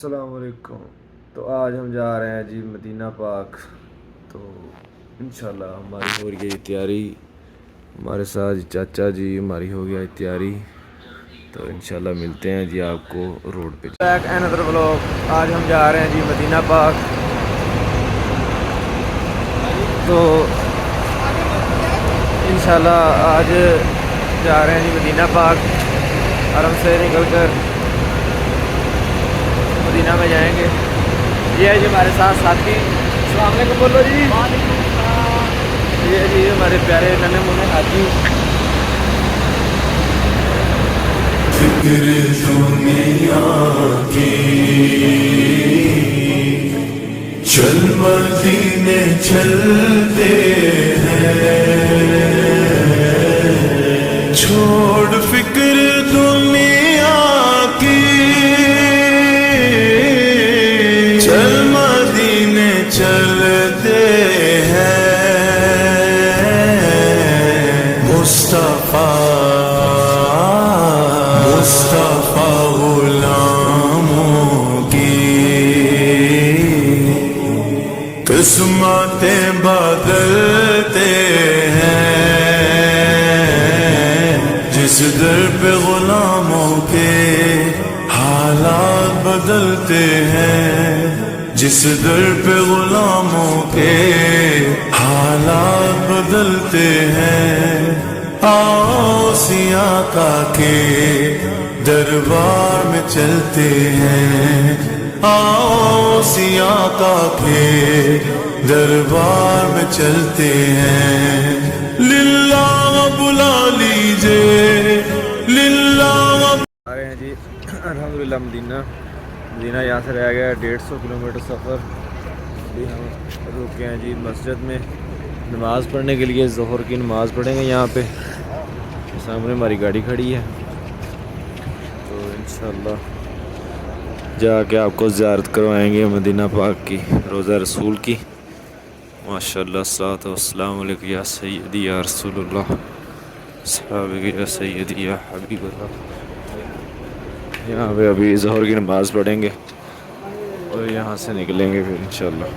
السلام علیکم۔ تو آج ہم جا رہے ہیں جی مدینہ پاک۔ تو انشاءاللہ ہماری ہو رہی ہے تیاری، ہمارے ساتھ چاچا جی ہماری ہو گیا تیاری، تو انشاءاللہ ملتے ہیں جی آپ کو روڈ پہ۔ Back another blog. آج ہم جا رہے ہیں جی مدینہ پاک۔ تو انشاءاللہ آج جا رہے ہیں جی مدینہ پاک، حرم سے نکل کر مدینہ میں جائیں گے۔ یہ ہے جی ہمارے ساتھ ساتھی، السلام علیکم بولو جی۔ یہ ہے جی ہمارے پیارے ننے منے حاجی۔ فکر دنیا کی چل مدینے چلتے ہیں، چھوڑ فکر دنیا کی چل مدینے چلتے ہیں، مصطفیٰ غلاموں کی قسمتیں بدلتے ہیں، جس در پہ غلاموں کے حالات بدلتے ہیں، جس در پہ غلاموں کے حالات بدلتے ہیں۔ آؤ سیاہ کا کے دربار میں چلتے ہیں، آؤ سیاہ کا کے دربار میں چلتے ہیں۔ للہ بلا لیجئے، للہ آ رہے ہیں جی الحمدللہ مدینہ یہاں سے رہ گیا 150 کلومیٹر سفر۔ ابھی ہم رکے ہیں جی مسجد میں نماز پڑھنے کے لیے، ظہر کی نماز پڑھیں گے یہاں پہ۔ سامنے ہماری گاڑی کھڑی ہے، تو انشاءاللہ جا کے آپ کو زیارت کروائیں گے مدینہ پاک کی، روضہ رسول کی۔ ماشاءاللہ، الصلوۃ والسلام علیک یا سیدی یا رسول اللہ، صحابہ یا سیدی یا حبیب اللہ۔ یہاں پہ ابھی ظہر کی نماز پڑھیں گے اور یہاں سے نکلیں گے پھر انشاءاللہ۔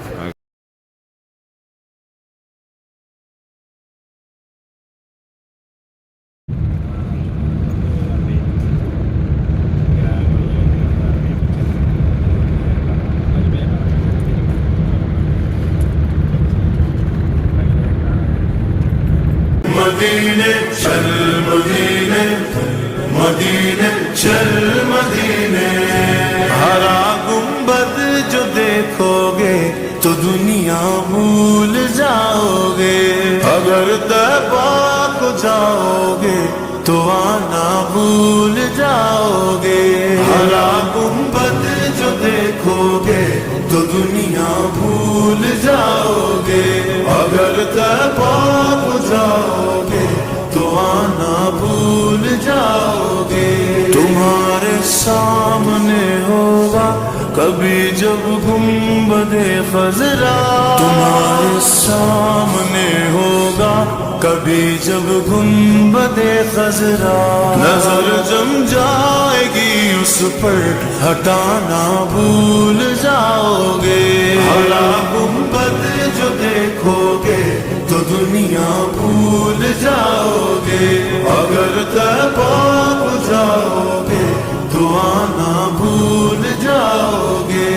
مدینے چل مدینے، مدینے چل مدینے، ہرا گنبد جو دیکھو گے تو دنیا بھول جاؤ گے، اگر طیبہ کو جاؤ گے تو آنا بھول جاؤ گے، ہرا گنبد جو دیکھو گے تو دنیا بھول جاؤ گے، اگر طیبہ کو جاؤ گے تو آنا بھول جاؤ گے۔ تمہارے سامنے ہوگا کبھی جب گنبد خضرا، تمہارے سامنے ہوگا کبھی جب گنبد خضرا، نظر جم جائے گی اس پر ہٹانا بھول جاؤ گے، ہرا گنبد جو دیکھو گے تو دنیا بھول جاؤ گے، اگر طیبہ کو جاؤ گے تو آنا بھول جاؤ گے۔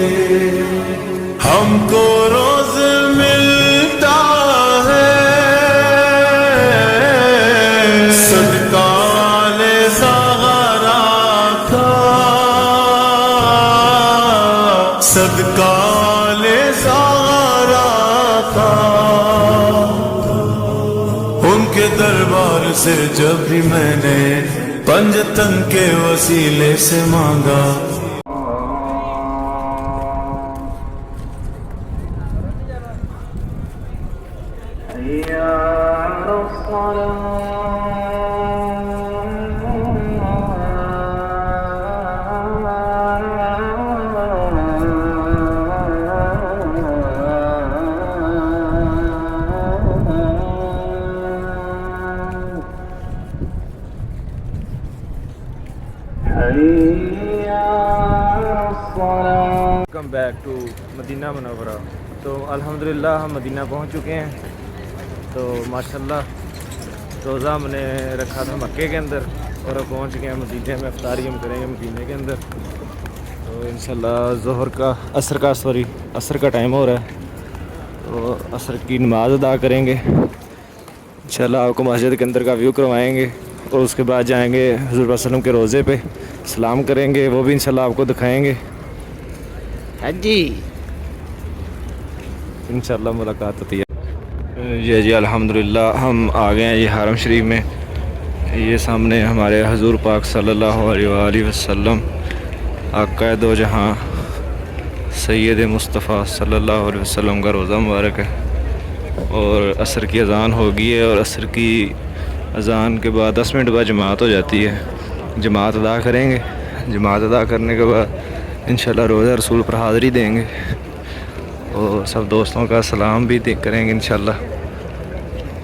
ہم کو روز ملتا ہے صدقہ لے زہرا کا، صدقہ لے زہرا کا، ان کے دربار سے جب بھی میں نے پنجتن کے وسیلے سے مانگا، حي على الصلاة ویلکم بیک ٹو مدینہ منورہ. تو الحمدللہ ہم مدینہ پہنچ چکے ہیں. تو ماشاءاللہ روزہ ہم نے رکھا تھا مکے کے اندر اور اب پہنچ گئے ہیں مدینہ میں. افطاری ہم کریں گے مدینہ کے اندر. تو انشاءاللہ عصر کا ٹائم ہو رہا ہے. تو عصر کی نماز ادا کریں گے انشاءاللہ. آپ کو مسجد کے اندر کا ویو کروائیں گے اور اس کے بعد جائیں گے حضور صلی اللہ علیہ وسلم کے روضے پہ سلام کریں گے. وہ بھی انشاءاللہ آپ کو دکھائیں گے. جی انشاءاللہ ملاقات ہوتی ہے. جی الحمدللہ ہم آ گئے ہیں یہ حرم شریف میں. یہ سامنے ہمارے حضور پاک صلی اللہ علیہ وآلہ وسلم آقا دو جہاں سید مصطفیٰ صلی اللہ علیہ وسلم کا روضہ مبارک ہے. اور عصر کی اذان ہو گئی ہے اور عصر کی اذان کے بعد 10 منٹ بعد جماعت ہو جاتی ہے. جماعت ادا کریں گے. جماعت ادا کرنے کے بعد انشاءاللہ روضہ رسول پر حاضری دیں گے اور سب دوستوں کا سلام بھی کریں گے انشاءاللہ.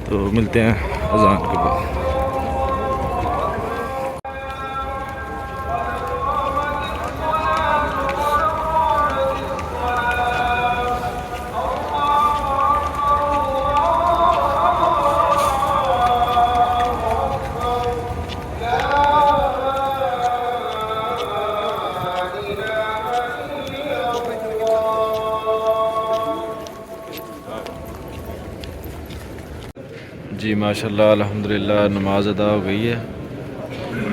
تو ملتے ہیں اذان کے بعد. جی ماشاءاللہ الحمدللہ نماز ادا ہو گئی ہے.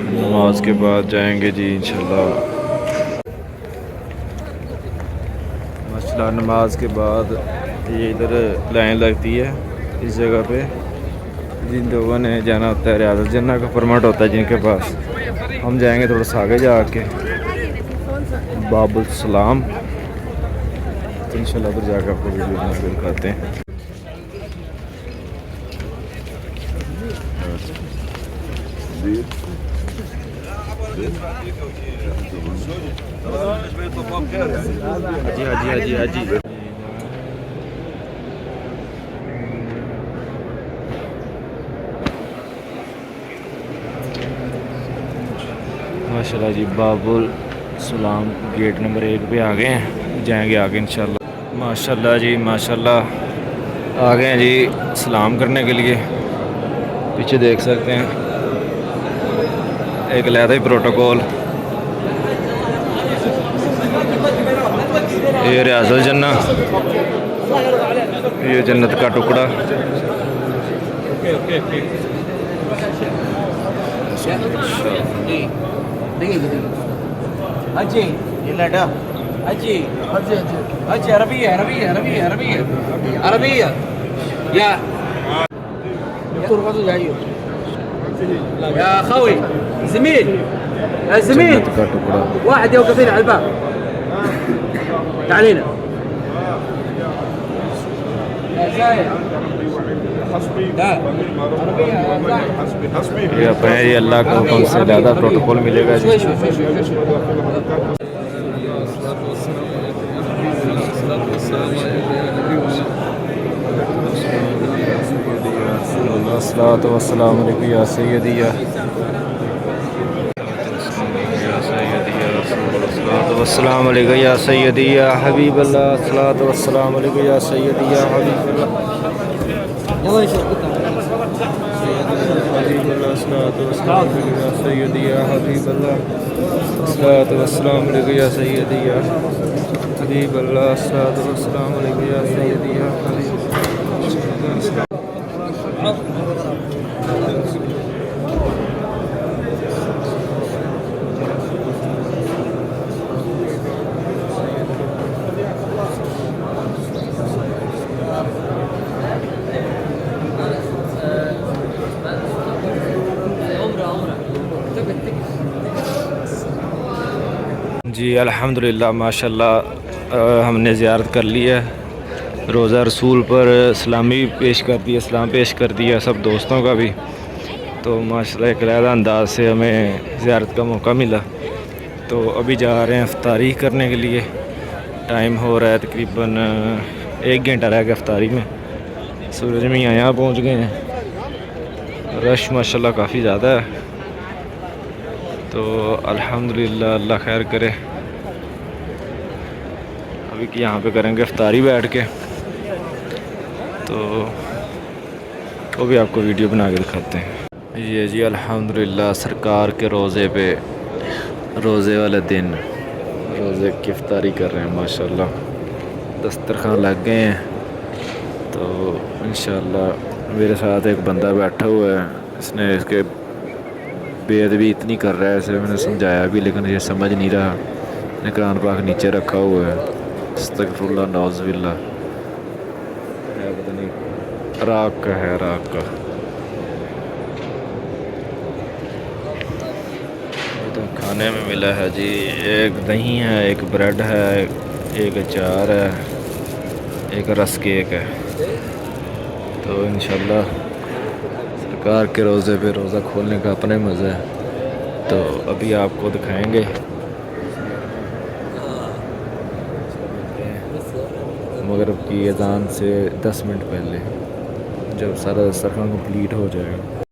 نماز کے بعد جائیں گے جی انشاءاللہ. ماشاءاللہ نماز کے بعد یہ ادھر لائن لگتی ہے اس جگہ پہ. جن لوگوں نے جانا ہوتا ہے ریاض الجنہ کا پرمٹ ہوتا ہے جن کے پاس, ہم جائیں گے تھوڑا سا آگے جا کے باب السلام. تو انشاءاللہ ادھر جا کے آپ کو ویڈیو دکھاتے ہیں. حاجی ماشاءاللہ جی باب السلام گیٹ نمبر 1 پہ آ گئے ہیں. جائیں گے آگے انشاءاللہ. ماشاءاللہ جی ماشاءاللہ آ گئے ہیں جی سلام کرنے کے لیے. پیچھے دیکھ سکتے ہیں ایک علیحدہ ہی پروٹوکول. یہ ریاض الجنہ, یہ جنت کا ٹکڑا. يا اخوي زميل يا زميل جنت کا ٹکڑا. واحد يوقف هنا على الباب. تعال هنا يا زايد لا یہ اپنے یہ اللہ کے حکم سے زیادہ پروٹوکول ملے گا. شوي شوي شوي شوي الصلاۃ والسلام علیکم یا سیدی یا الصلاۃ والسلام علیکم یا سیدی یا حبیب اللہ. الصلاۃ والسلام علیکم یا سیدی یا حبیب اللہ. يلا يشوف الصلاۃ والسلام علیکم یا سیدی یا حبیب اللہ. الصلاۃ والسلام علیکم یا سیدی یا حبیب اللہ. الصلاۃ والسلام علیکم یا سیدی یا حبیب اللہ. جی الحمدللہ ماشاءاللہ ہم نے زیارت کر لی ہے. روضہ رسول پر سلامی پیش کر دی ہے, سلام پیش کر دیا سب دوستوں کا بھی. تو ماشاءاللہ ایک علیحدہ انداز سے ہمیں زیارت کا موقع ملا. تو ابھی جا رہے ہیں افطاری کرنے کے لیے. ٹائم ہو رہا ہے تقریباً 1 گھنٹہ رہ گیا افطاری میں. سورج میاں یہاں پہنچ گئے ہیں. رش ماشاءاللہ کافی زیادہ ہے. تو الحمدللہ اللہ خیر کرے. ابھی یہاں پہ کریں گے افطاری بیٹھ کے، تو وہ بھی آپ کو ویڈیو بنا کے دکھاتے ہیں۔ یہ جی الحمدللہ سرکار کے روزے پہ، روزے والے دن روزے کی افطاری کر رہے ہیں ماشاءاللہ، دسترخوان لگ گئے ہیں۔ تو انشاءاللہ میرے ساتھ ایک بندہ بیٹھا ہوا ہے، اس نے اس کے بے ادبی اتنی کر رہا ہے، اسے میں نے سمجھایا بھی لیکن یہ سمجھ نہیں رہا، نے قرآن پاک نیچے رکھا ہوا ہے، استغفر اللہ نعوذ باللہ، ہے پتہ نہیں راک کا ہے، راک کا۔ تو کھانے میں ملا ہے جی ایک دہی ہے، ایک بریڈ ہے، ایک اچار ہے، ایک رس کیک ہے۔ تو انشاءاللہ سرکار کے روزے پہ روزہ کھولنے کا اپنے مزہ ہے، تو ابھی آپ کو دکھائیں گے مغرب کی اذان سے 10 منٹ پہلے، جب سارا دسترخوان کمپلیٹ ہو جائے گا۔